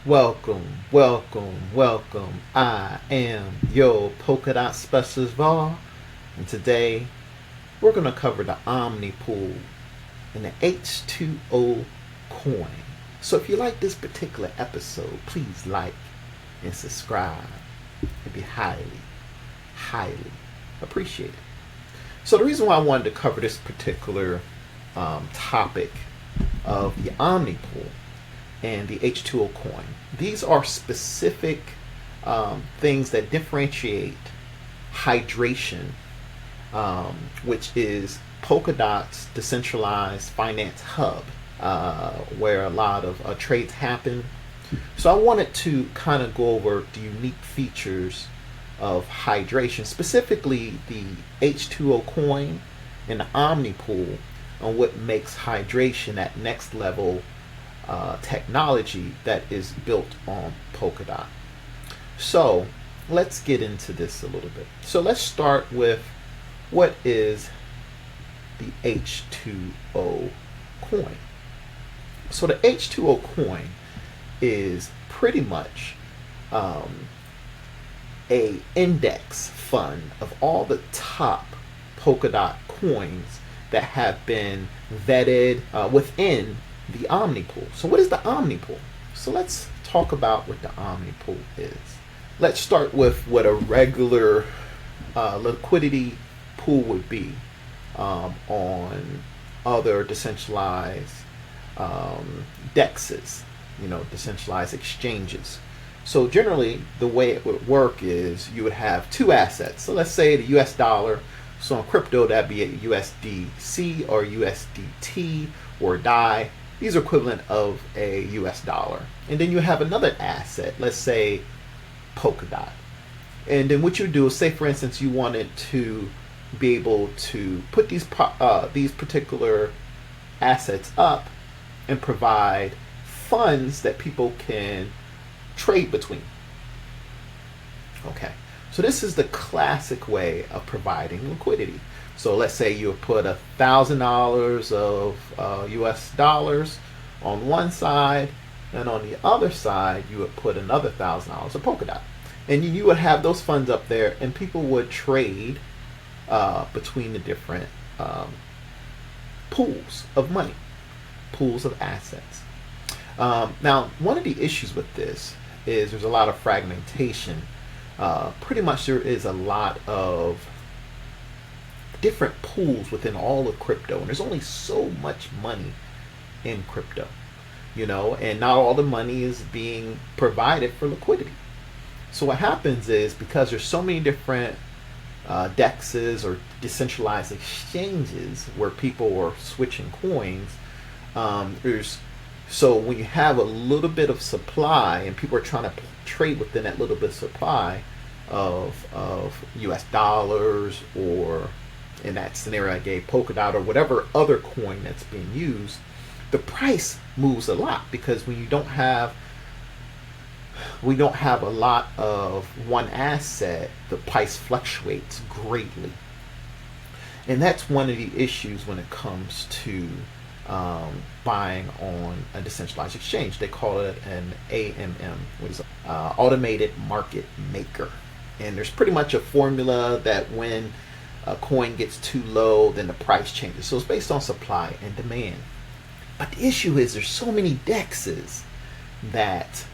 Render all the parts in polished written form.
Welcome, welcome, welcome. I am your Polkadot Specialist Var, and today we're going to cover the Omnipool and the H2O Coin. So if you like this particular episode, please like and subscribe. It'd be highly appreciated. So the reason why I wanted to cover this particular topic of the Omnipool and the H2O coin. These are specific things that differentiate hydration, which is Polkadot's decentralized finance hub, where a lot of trades happen. So I wanted to kind of go over the unique features of hydration, specifically the H2O coin and the Omnipool, on what makes hydration that next level technology that is built on Polkadot. So let's get into this a little bit. So let's start with what is the H2O coin. So the H2O coin is pretty much a index fund of all the top Polkadot coins that have been vetted within the Omnipool. So what is the Omnipool? So let's talk about what the Omnipool is. Let's start with what a regular liquidity pool would be on other decentralized DEXs, decentralized exchanges. So generally, the way it would work is you would have two assets. So let's say the US dollar. So in crypto, that'd be a USDC or USDT or DAI. These are equivalent of a US dollar. And then you have another asset, let's say Polkadot. And then what you do is, say for instance, you wanted to be able to put these particular assets up and provide funds that people can trade between. Okay, so this is the classic way of providing liquidity. So let's say you put $1,000 of US dollars on one side, and on the other side you would put another $1,000 of Polkadot, and you would have those funds up there, and people would trade between the different pools of money, pools of assets. Now, one of the issues with this is there's a lot of fragmentation. Pretty much there is a lot of different pools within all of crypto, and there's only so much money in crypto, and not all the money is being provided for liquidity. So what happens is, because there's so many different DEXs or decentralized exchanges where people are switching coins, so when you have a little bit of supply and people are trying to trade within that little bit of supply of US dollars, or in that scenario I gave, Polkadot, or whatever other coin that's being used, the price moves a lot, because when we don't have a lot of one asset, the price fluctuates greatly. And that's one of the issues when it comes to buying on a decentralized exchange. They call it an AMM, which is automated market maker. And there's pretty much a formula that when a coin gets too low, then the price changes. So it's based on supply and demand. But the issue is there's so many DEXs that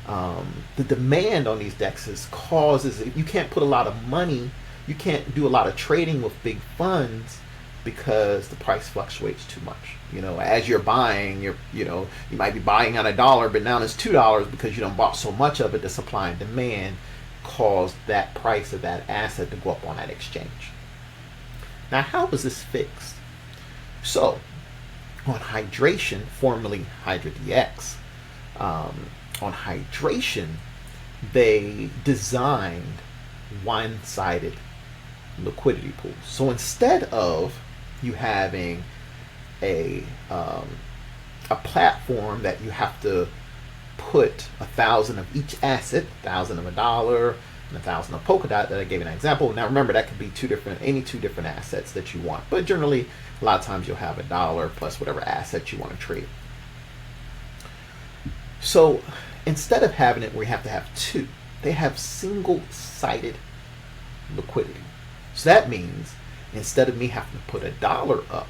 the demand on these DEXs causes, you can't put a lot of money, you can't do a lot of trading with big funds, because the price fluctuates too much. As you're buying, you might be buying on $1, but now it's $2 because you don't bought so much of it. The supply and demand caused that price of that asset to go up on that exchange. Now, how was this fixed? So, on hydration, formerly varhdx, on hydration, they designed one-sided liquidity pools. So instead of you having a platform that you have to put 1,000 of each asset, 1,000 of a dollar and 1,000 of Polkadot, that I gave an example. Now remember, that could be any two different assets that you want, but generally a lot of times you'll have a dollar plus whatever asset you want to trade. So instead of having it where you have to have two, they have single-sided liquidity. So that means instead of me having to put $1 up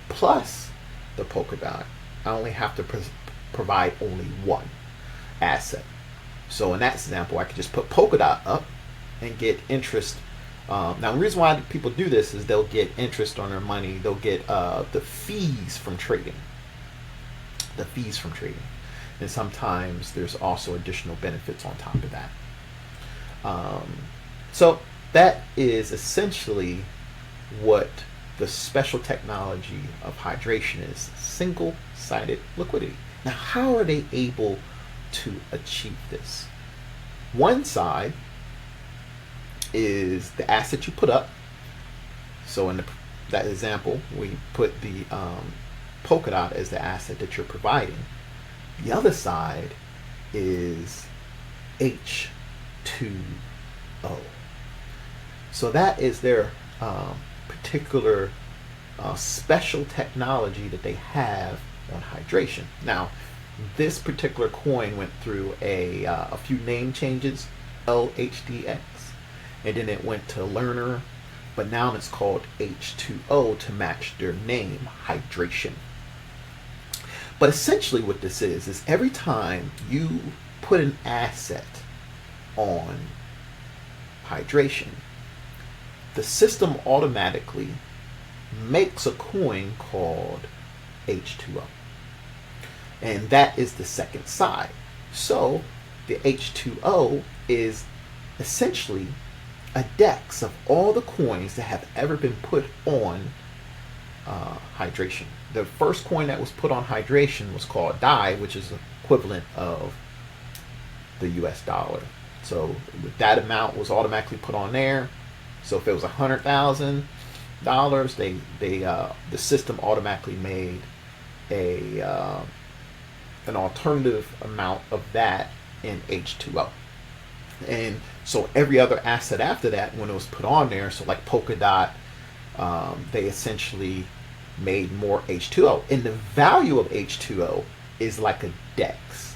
plus the Polkadot, I only have to provide only one asset. So in that example, I could just put Polkadot up and get interest. Now the reason why people do this is they'll get interest on their money. They'll get the fees from trading. And sometimes there's also additional benefits on top of that. So that is essentially what the special technology of hydration is: single-sided liquidity. Now, how are they able to achieve this? One side is the asset you put up. So in that example, we put the Polkadot as the asset that you're providing. The other side is H2O. So that is their particular special technology that they have on hydration. Now, this particular coin went through a few name changes, LHDX, and then it went to Learner, but now it's called H2O to match their name, hydration. But essentially what this is every time you put an asset on hydration, the system automatically makes a coin called H2O. And that is the second side. So the H2O is essentially a dex of all the coins that have ever been put on hydration. The first coin that was put on hydration was called DAI, which is equivalent of the US dollar. So that amount was automatically put on there. So if it was $100,000, the system automatically made an alternative amount of that in H2O. And so every other asset after that, when it was put on there, so like Polkadot, they essentially made more H2O. And the value of H2O is like a DEX,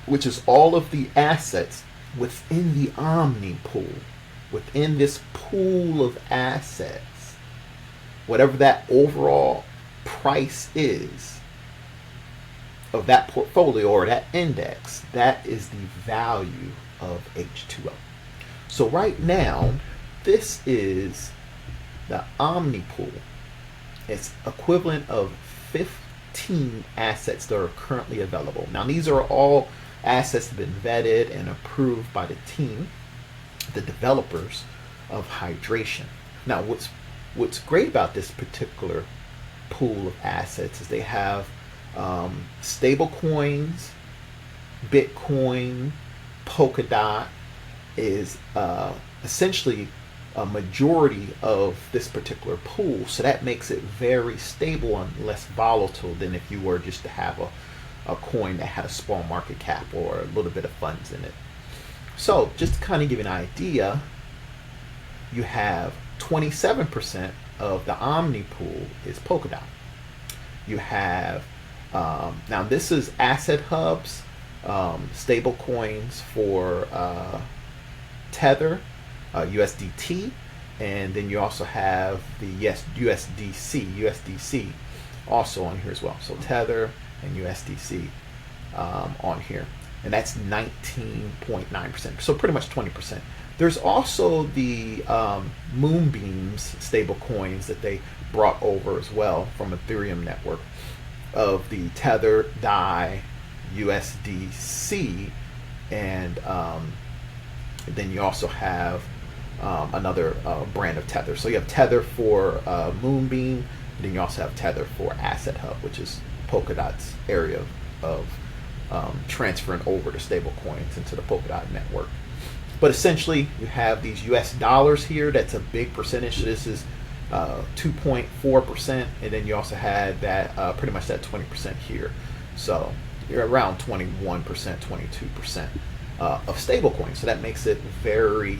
which is all of the assets within the Omni pool, within this pool of assets, whatever that overall price is of that portfolio or that index, that is the value of H2O. So right now, this is the Omni pool. It's equivalent of 15 assets that are currently available. Now these are all assets that have been vetted and approved by the team, the developers of hydration. Now what's great about this particular pool of assets is they have stable coins, Bitcoin, Polkadot is essentially a majority of this particular pool, so that makes it very stable and less volatile than if you were just to have a coin that had a small market cap or a little bit of funds in it. So just to kind of give you an idea, you have 27% of the Omni pool is Polkadot. You have now this is asset hubs, stable coins for Tether, USDT, and then you also have the USDC also on here as well. So Tether and USDC on here, and that's 19.9%, so pretty much 20%. There's also the Moonbeams stable coins that they brought over as well from Ethereum network of the Tether, DAI, USDC, and then you also have another brand of Tether. So you have Tether for Moonbeam, and then you also have Tether for Asset Hub, which is Polkadot's area of transferring over the stable coins into the Polkadot network. But essentially, you have these US dollars here. That's a big percentage. This is 2.4%, and then you also had that pretty much that 20% here. So you're around 21%, 22% of stable coins. So that makes it very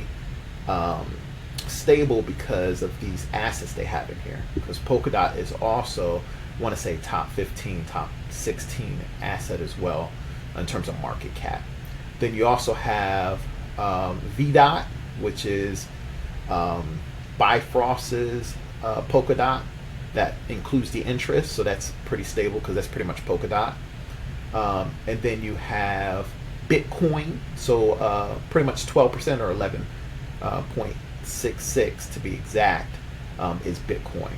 stable because of these assets they have in here. Because Polkadot is also, I want to say, top 15, top 16 asset as well in terms of market cap. Then you also have VDOT, which is Bifrost's Polkadot. That includes the interest, so that's pretty stable because that's pretty much Polkadot. And then you have Bitcoin, so pretty much 12% or 11.66 to be exact is Bitcoin.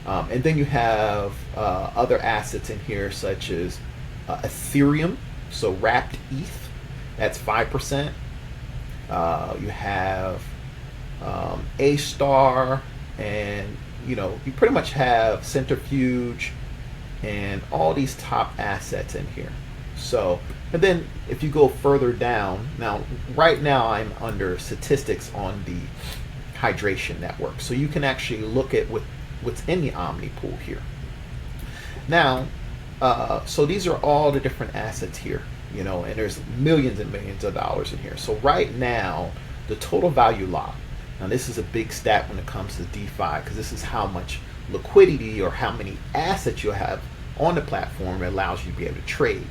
And then you have other assets in here such as Ethereum, so wrapped ETH, that's 5%. You have A-Star, and you pretty much have Centrifuge and all these top assets in here. So, and then if you go further down, now right now I'm under statistics on the hydration network, so you can actually look at what's in the Omnipool here. Now, so these are all the different assets here, and there's millions and millions of dollars in here. So right now, the total value locked. Now this is a big stat when it comes to DeFi, because this is how much liquidity or how many assets you have on the platform. It allows you to be able to trade.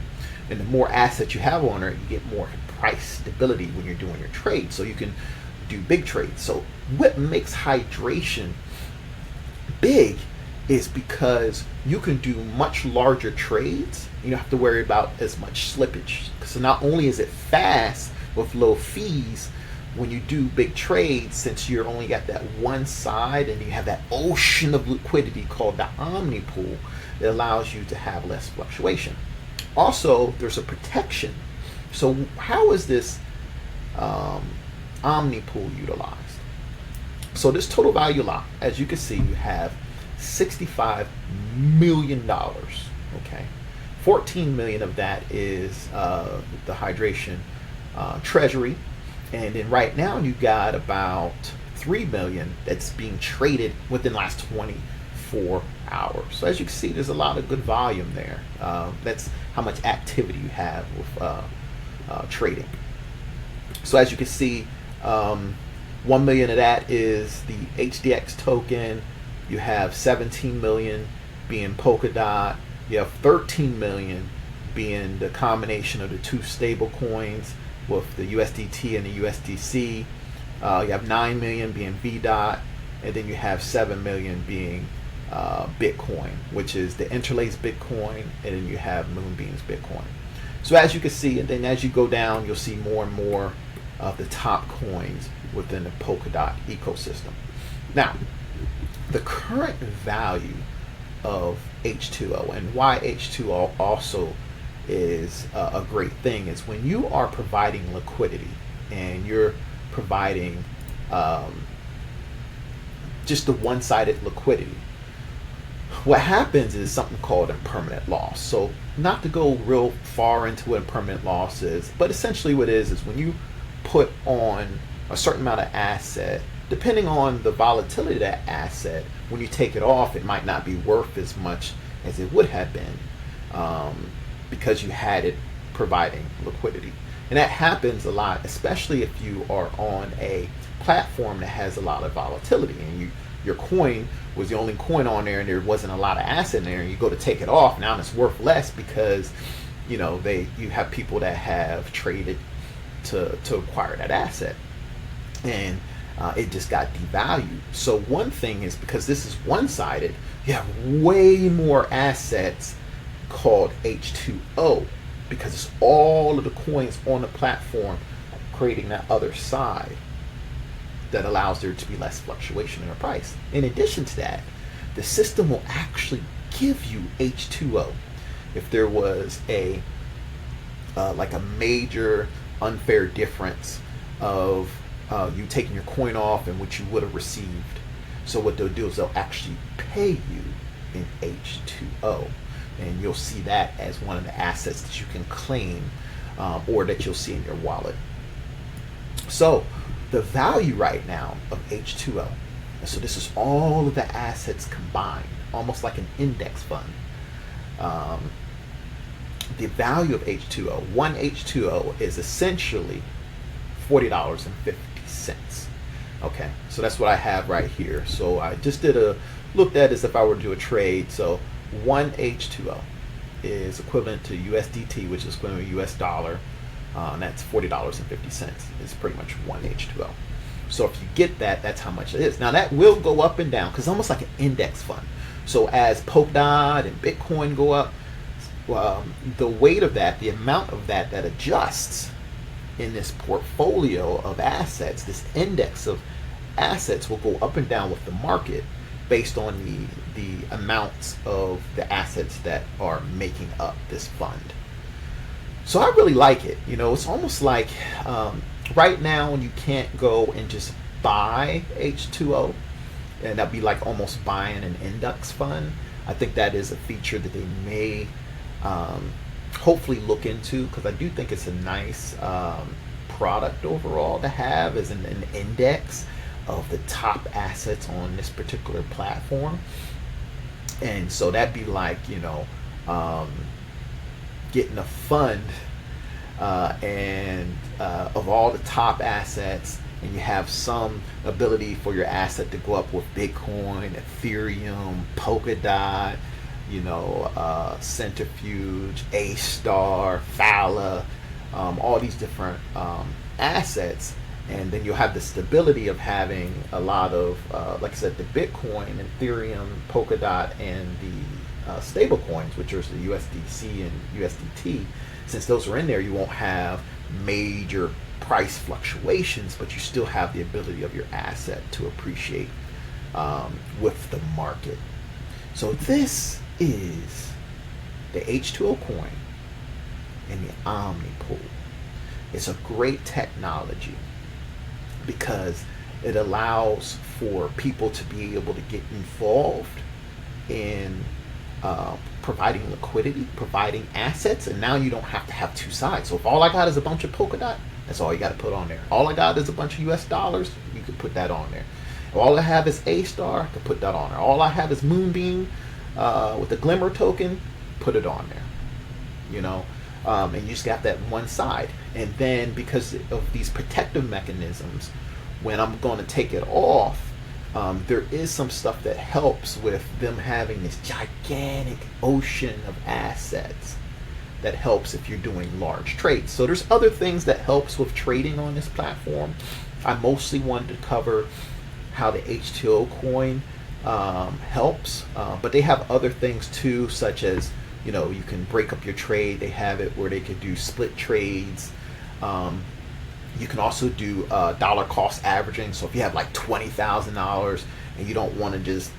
And the more assets you have on it, you get more price stability when you're doing your trade. So you can do big trades. So what makes hydration big is because you can do much larger trades. You don't have to worry about as much slippage. So not only is it fast with low fees, when you do big trades, since you're only got that one side and you have that ocean of liquidity called the Omnipool, it allows you to have less fluctuation. Also, there's a protection. So how is this Omnipool utilized? So this total value lock, as you can see, you have $65 million. Okay, 14 million of that is the hydration treasury. And then right now you got about 3 million that's being traded within the last 24 hours. So as you can see, there's a lot of good volume there. That's how much activity you have with trading. So as you can see, 1 million of that is the HDX token. You have 17 million being Polkadot. You have 13 million being the combination of the two stable coins with the USDT and the USDC. You have 9 million being VDOT, and then you have 7 million being Bitcoin, which is the interlaced Bitcoin, and then you have Moonbeam's Bitcoin. So as you can see, and then as you go down, you'll see more and more of the top coins within the Polkadot ecosystem. Now, the current value of H2O, and why H2O also is a great thing, is when you are providing liquidity and you're providing just the one-sided liquidity, what happens is something called impermanent loss. So not to go real far into what impermanent loss is, but essentially what it is when you put on a certain amount of asset, depending on the volatility of that asset, when you take it off, it might not be worth as much as it would have been because you had it providing liquidity. And that happens a lot, especially if you are on a platform that has a lot of volatility and your coin was the only coin on there and there wasn't a lot of asset in there, and you go to take it off, now it's worth less because you have people that have traded to acquire that asset, and it just got devalued. So one thing is, because this is one-sided, you have way more assets called H2O, because it's all of the coins on the platform creating that other side that allows there to be less fluctuation in the price. In addition to that, the system will actually give you H2O if there was a like a major unfair difference of you taking your coin off and what you would have received. So what they'll do is they'll actually pay you in H2O, and you'll see that as one of the assets that you can claim or that you'll see in your wallet. So the value right now of H2O, so this is all of the assets combined, almost like an index fund. The value of H2O, one H2O is essentially $40.50. Okay, so that's what I have right here. So I just looked at as if I were to do a trade. So one H2O is equivalent to USDT, which is equivalent to US dollar. And that's $40.50. It's pretty much one H2O. So if you get that, that's how much it is. Now that will go up and down because it's almost like an index fund. So as Polkadot and Bitcoin go up, the weight of that, the amount of that adjusts in this portfolio of assets, this index of assets will go up and down with the market based on the amounts of the assets that are making up this fund. So I really like it. You know, it's almost like right now you can't go and just buy H2O, and that'd be like almost buying an index fund. I think that is a feature that they may hopefully look into, because I do think it's a nice product overall to have as an index of the top assets on this particular platform. And so that'd be like, you know, getting a fund and of all the top assets, and you have some ability for your asset to go up with Bitcoin, Ethereum, Polkadot, you know, Centrifuge, A-Star, Fala, all these different assets. And then you'll have the stability of having a lot of, like I said, the Bitcoin, Ethereum, Polkadot, and the stable coins, which are the USDC and USDT. Since those are in there, you won't have major price fluctuations, but you still have the ability of your asset to appreciate with the market. So this is the H2O coin and the Omnipool. It's a great technology because it allows for people to be able to get involved in providing liquidity, providing assets, and now you don't have to have two sides. So if all I got is a bunch of Polkadot, that's all you got to put on there. All I got is a bunch of US dollars, you can put that on there. If all I have is A-Star, I can put that on there. All I have is Moonbeam with the Glimmer token, put it on there. You know, and you just got that one side. And then because of these protective mechanisms, when I'm going to take it off, there is some stuff that helps with them having this gigantic ocean of assets that helps if you're doing large trades. So there's other things that helps with trading on this platform. I mostly wanted to cover how the H2O coin helps, but they have other things too, such as, you know, you can break up your trade. They have it where they could do split trades. You can also do dollar cost averaging. So if you have like $20,000 and you don't want to just,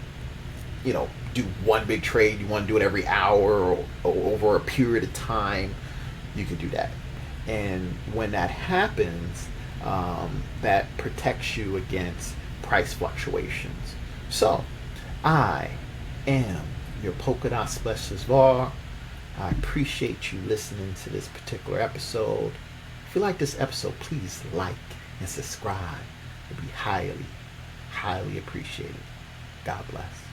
you know, do one big trade, you want to do it every hour or over a period of time, you can do that. And when that happens, that protects you against price fluctuations. So I am your Polkadot Specialist VAR. I appreciate you listening to this particular episode. If you like this episode, please like and subscribe. It would be highly, highly appreciated. God bless.